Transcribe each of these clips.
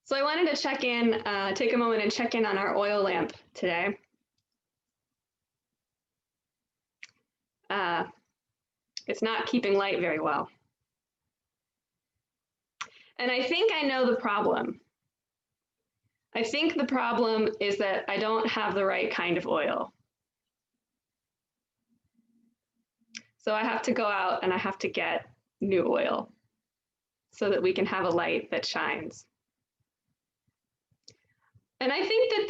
So I wanted to check in, take a moment and check in on our oil lamp today. It's not keeping light very well. And I think I know the problem. I think the problem is that I don't have the right kind of oil. So I have to go out and I have to get new oil so that we can have a light that shines. And I think that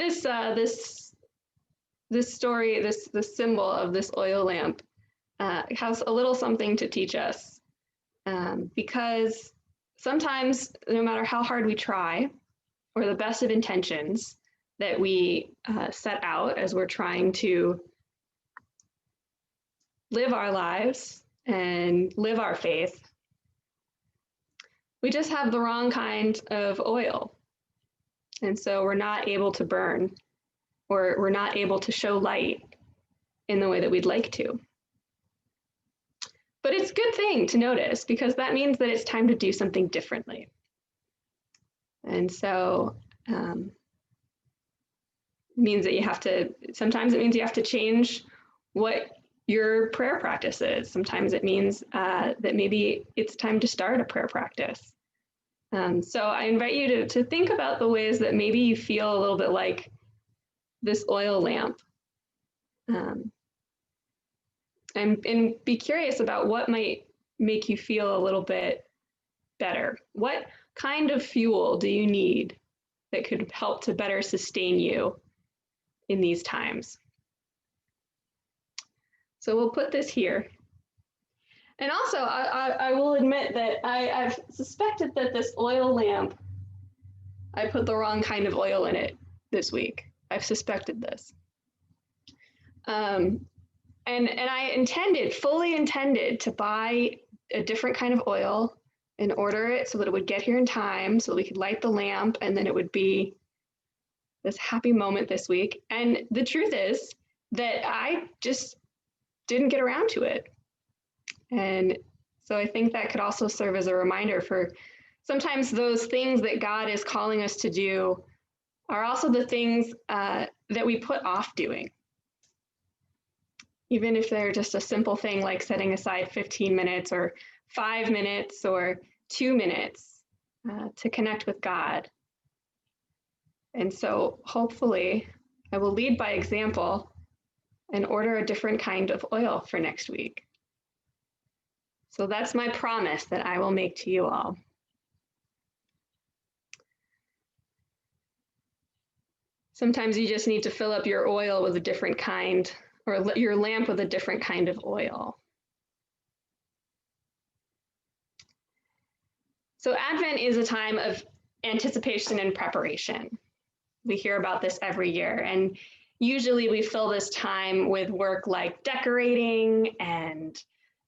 this story, this symbol of this oil lamp has a little something to teach us, because sometimes, no matter how hard we try, or the best of intentions that we set out as we're trying to live our lives and live our faith, we just have the wrong kind of oil. And so we're not able to burn, or we're not able to show light in the way that we'd like to. But it's a good thing to notice, because that means that it's time to do something differently. And so it means that sometimes it means you have to change what your prayer practice is. Sometimes it means that maybe it's time to start a prayer practice. So I invite you to think about the ways that maybe you feel a little bit like this oil lamp. And be curious about what might make you feel a little bit better. What kind of fuel do you need that could help to better sustain you in these times? So we'll put this here. And also, I will admit that I've suspected that this oil lamp, I put the wrong kind of oil in it this week. I've suspected this. And I fully intended to buy a different kind of oil and order it so that it would get here in time, so we could light the lamp, and then it would be this happy moment this week. And the truth is that I just didn't get around to it. And so I think that could also serve as a reminder for sometimes those things that God is calling us to do are also the things that we put off doing. Even if they're just a simple thing like setting aside 15 minutes or 5 minutes or 2 minutes to connect with God. And so hopefully I will lead by example and order a different kind of oil for next week. So that's my promise that I will make to you all. Sometimes you just need to fill up your oil with a different kind, or your lamp with a different kind of oil. So Advent is a time of anticipation and preparation. We hear about this every year, and usually we fill this time with work like decorating and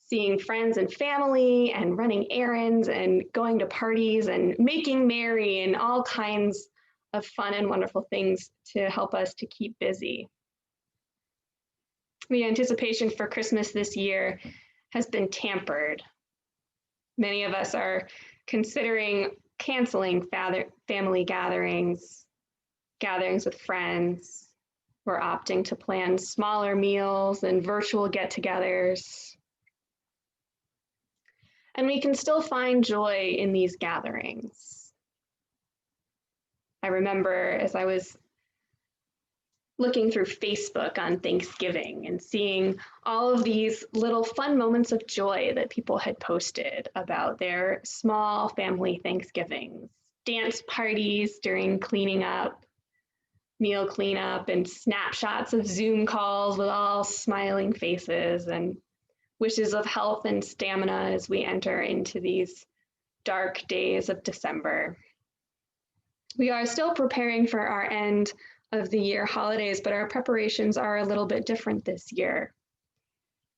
seeing friends and family and running errands and going to parties and making merry and all kinds of fun and wonderful things to help us to keep busy. The anticipation for Christmas this year has been tampered. Many of us are considering canceling family gatherings with friends. We're opting to plan smaller meals and virtual get-togethers. And we can still find joy in these gatherings. I remember as I was looking through Facebook on Thanksgiving and seeing all of these little fun moments of joy that people had posted about their small family Thanksgivings, dance parties during cleaning up, meal cleanup, and snapshots of Zoom calls with all smiling faces, and wishes of health and stamina as we enter into these dark days of December. We are still preparing for our end of the year holidays, but our preparations are a little bit different this year.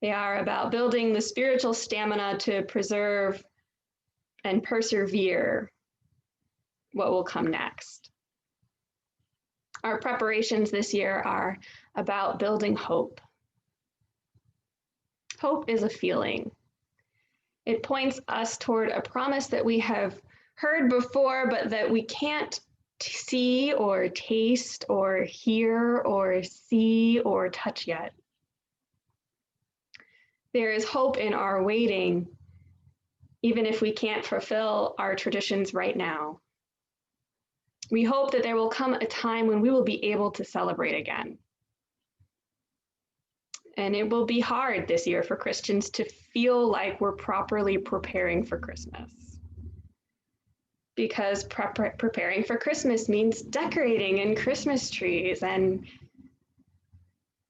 They are about building the spiritual stamina to preserve and persevere what will come next. Our preparations this year are about building hope. Hope is a feeling. It points us toward a promise that we have heard before, but that we can't see or taste or hear or see or touch yet. There is hope in our waiting, even if we can't fulfill our traditions right now. We hope that there will come a time when we will be able to celebrate again. And it will be hard this year for Christians to feel like we're properly preparing for Christmas. Because preparing for Christmas means decorating and Christmas trees and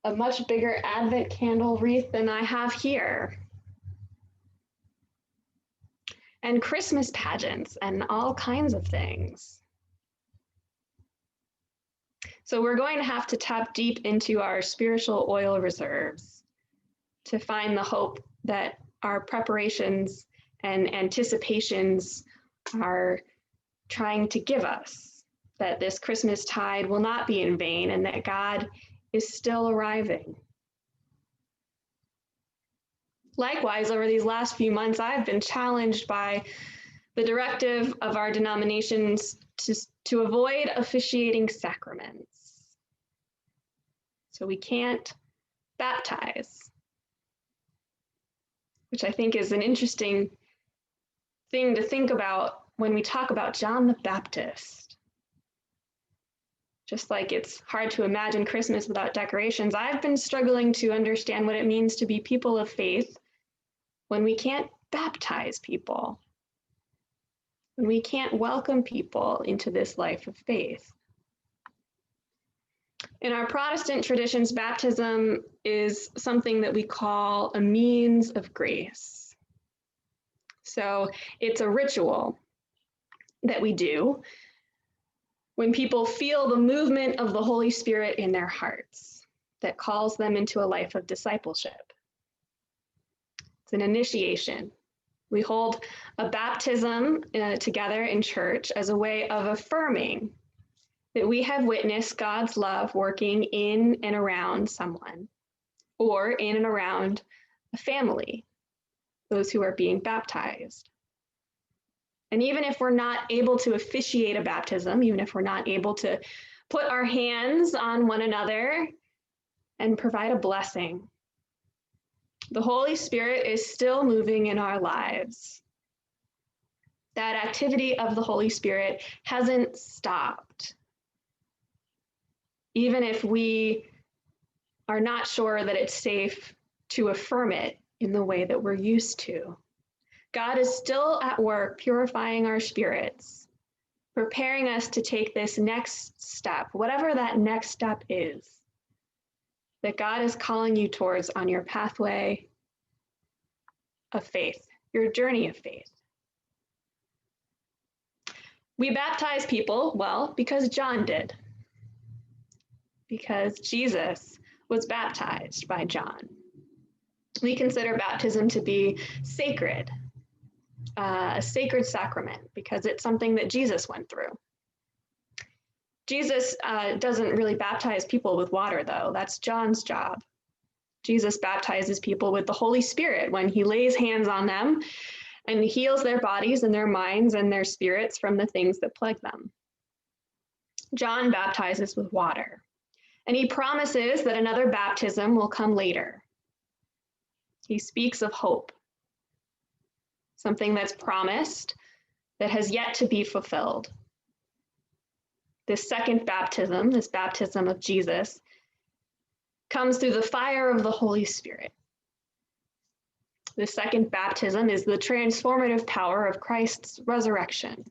a much bigger Advent candle wreath than I have here. And Christmas pageants and all kinds of things. So we're going to have to tap deep into our spiritual oil reserves to find the hope that our preparations and anticipations are trying to give us, that this Christmas tide will not be in vain and that God is still arriving. Likewise, over these last few months, I've been challenged by the directive of our denominations to avoid officiating sacraments. So we can't baptize, which I think is an interesting thing to think about when we talk about John the Baptist. Just like it's hard to imagine Christmas without decorations, I've been struggling to understand what it means to be people of faith when we can't baptize people, when we can't welcome people into this life of faith. In our Protestant traditions, baptism is something that we call a means of grace. So it's a ritual that we do when people feel the movement of the Holy Spirit in their hearts that calls them into a life of discipleship. It's an initiation. We hold a baptism together in church as a way of affirming that we have witnessed God's love working in and around someone, or in and around a family, those who are being baptized. And even if we're not able to officiate a baptism, even if we're not able to put our hands on one another and provide a blessing, the Holy Spirit is still moving in our lives. That activity of the Holy Spirit hasn't stopped. Even if we are not sure that it's safe to affirm it in the way that we're used to. God is still at work purifying our spirits, preparing us to take this next step, whatever that next step is, that God is calling you towards on your pathway of faith, your journey of faith. We baptize people, well, because John did, because Jesus was baptized by John. We consider baptism to be sacred, a sacred sacrament, because it's something that Jesus went through. Jesus doesn't really baptize people with water, though. That's John's job. Jesus baptizes people with the Holy Spirit when he lays hands on them and heals their bodies and their minds and their spirits from the things that plague them. John baptizes with water, and he promises that another baptism will come later. He speaks of hope, something that's promised that has yet to be fulfilled. This second baptism, this baptism of Jesus, comes through the fire of the Holy Spirit. The second baptism is the transformative power of Christ's resurrection.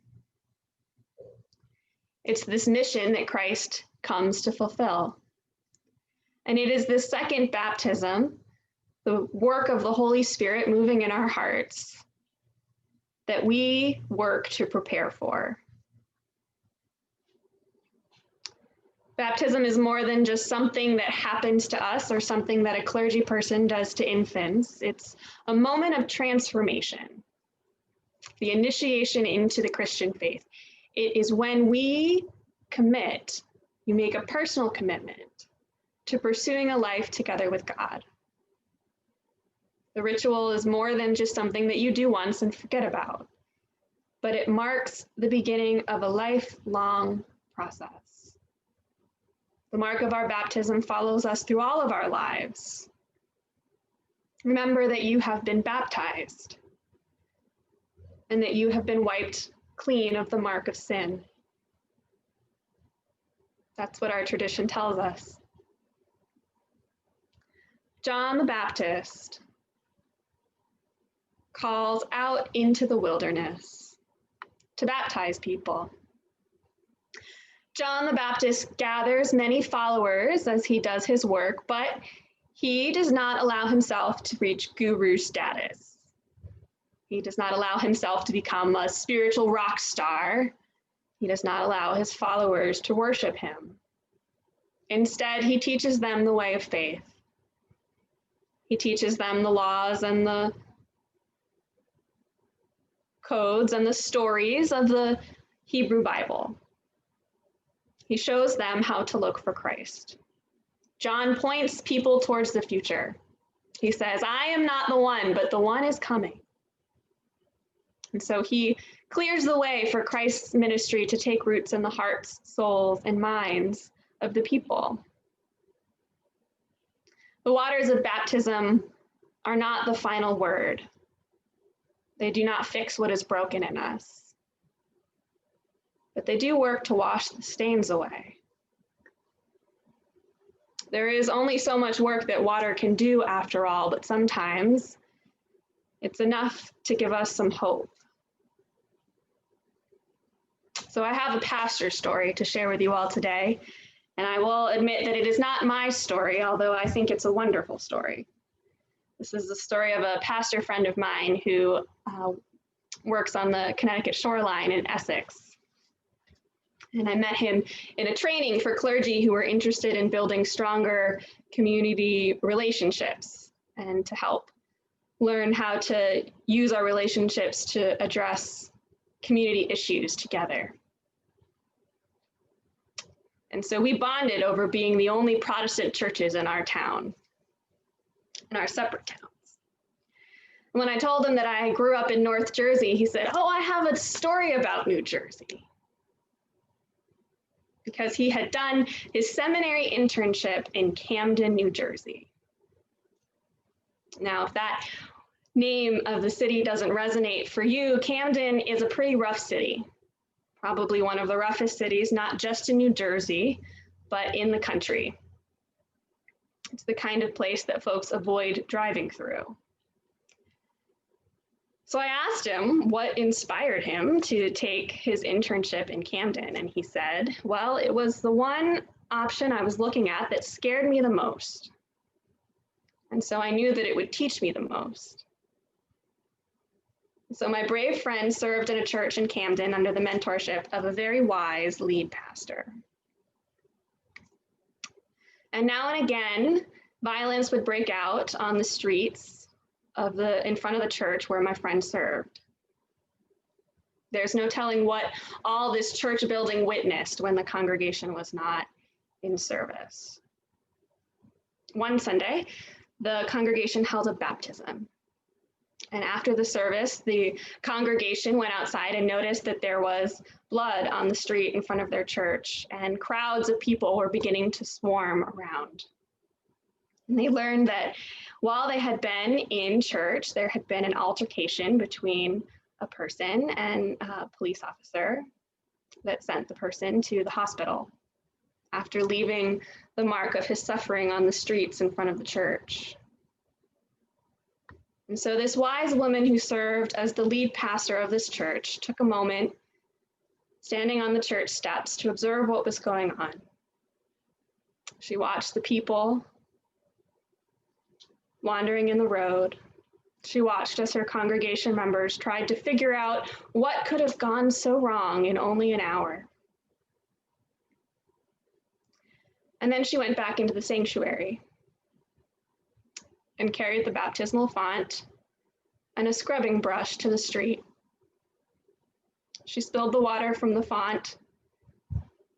It's this mission that Christ comes to fulfill. And it is this second baptism, the work of the Holy Spirit moving in our hearts, that we work to prepare for. Baptism is more than just something that happens to us or something that a clergy person does to infants. It's a moment of transformation, the initiation into the Christian faith. It is when we commit, you make a personal commitment to pursuing a life together with God. The ritual is more than just something that you do once and forget about, but it marks the beginning of a lifelong process. The mark of our baptism follows us through all of our lives. Remember that you have been baptized and that you have been wiped clean of the mark of sin. That's what our tradition tells us. John the Baptist calls out into the wilderness to baptize people. John the Baptist gathers many followers as he does his work, but he does not allow himself to reach guru status. He does not allow himself to become a spiritual rock star. He does not allow his followers to worship him. Instead, he teaches them the way of faith. He teaches them the laws and the codes and the stories of the Hebrew Bible. He shows them how to look for Christ. John points people towards the future. He says, I am not the one, but the one is coming. And so he clears the way for Christ's ministry to take roots in the hearts, souls, and minds of the people. The waters of baptism are not the final word. They do not fix what is broken in us, but they do work to wash the stains away. There is only so much work that water can do after all, but sometimes it's enough to give us some hope. So I have a pastor story to share with you all today, and I will admit that it is not my story, although I think it's a wonderful story. This is the story of a pastor friend of mine who works on the Connecticut shoreline in Essex. And I met him in a training for clergy who were interested in building stronger community relationships and to help learn how to use our relationships to address community issues together. And so we bonded over being the only Protestant churches in our town, in our separate towns. And when I told him that I grew up in North Jersey, he said, oh, I have a story about New Jersey. Because he had done his seminary internship in Camden, New Jersey. Now, if that name of the city doesn't resonate for you, Camden is a pretty rough city. Probably one of the roughest cities, not just in New Jersey, but in the country. It's the kind of place that folks avoid driving through. So I asked him what inspired him to take his internship in Camden, and he said, well, it was the one option I was looking at that scared me the most. And so I knew that it would teach me the most. So my brave friend served in a church in Camden under the mentorship of a very wise lead pastor. And now and again, violence would break out on the streets in front of the church where my friend served. There's no telling what all this church building witnessed when the congregation was not in service. One Sunday, the congregation held a baptism. And after the service, the congregation went outside and noticed that there was blood on the street in front of their church, and crowds of people were beginning to swarm around. And they learned that while they had been in church, there had been an altercation between a person and a police officer that sent the person to the hospital after leaving the mark of his suffering on the streets in front of the church. And so this wise woman who served as the lead pastor of this church took a moment, standing on the church steps, to observe what was going on. She watched the people wandering in the road. She watched as her congregation members tried to figure out what could have gone so wrong in only an hour. And then she went back into the sanctuary and carried the baptismal font and a scrubbing brush to the street. She spilled the water from the font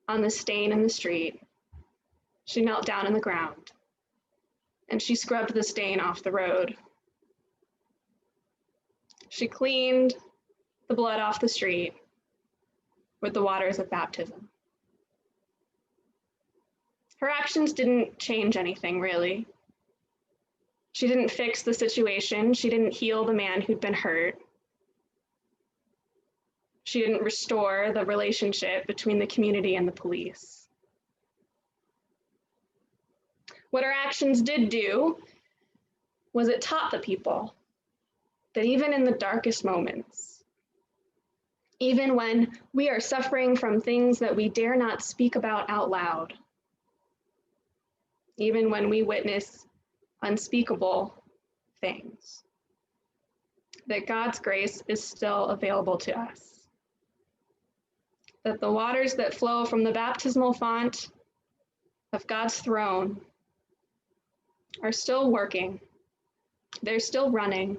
on the stain in the street. She knelt down on the ground and she scrubbed the stain off the road. She cleaned the blood off the street with the waters of baptism. Her actions didn't change anything, really. She didn't fix the situation. She didn't heal the man who'd been hurt. She didn't restore the relationship between the community and the police. What her actions did do was it taught the people that even in the darkest moments, even when we are suffering from things that we dare not speak about out loud, even when we witness unspeakable things, that God's grace is still available to us. That the waters that flow from the baptismal font of God's throne are still working. They're still running.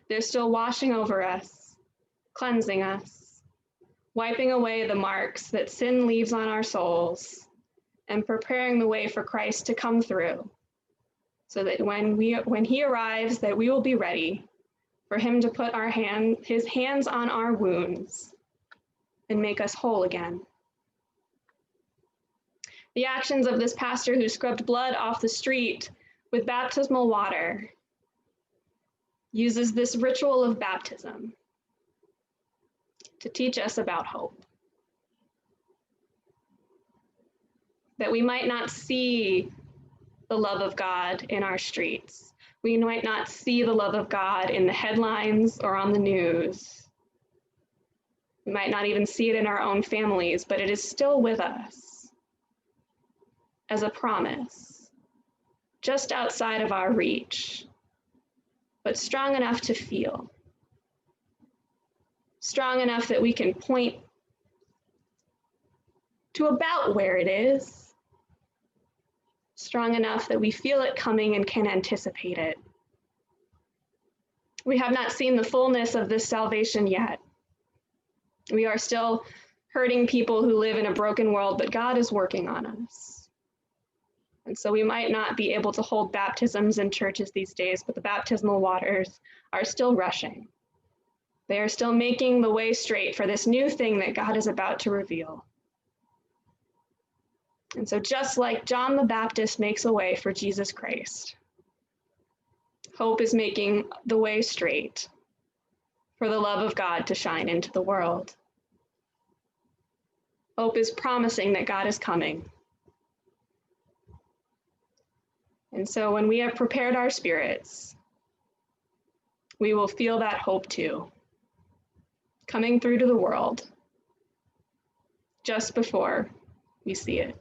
They're still washing over us, cleansing us, wiping away the marks that sin leaves on our souls, and preparing the way for Christ to come through, so that when he arrives, that we will be ready for him to put his hands on our wounds and make us whole again. The actions of this pastor who scrubbed blood off the street with baptismal water uses this ritual of baptism to teach us about hope. That we might not see the love of God in our streets. We might not see the love of God in the headlines or on the news. We might not even see it in our own families, but it is still with us as a promise, just outside of our reach, but strong enough to feel, strong enough that we can point to about where it is, strong enough that we feel it coming and can anticipate it. We have not seen the fullness of this salvation yet. We are still hurting people who live in a broken world, but God is working on us. And so we might not be able to hold baptisms in churches these days, but the baptismal waters are still rushing. They are still making the way straight for this new thing that God is about to reveal. And so just like John the Baptist makes a way for Jesus Christ, hope is making the way straight for the love of God to shine into the world. Hope is promising that God is coming. And so when we have prepared our spirits, we will feel that hope too, coming through to the world just before we see it.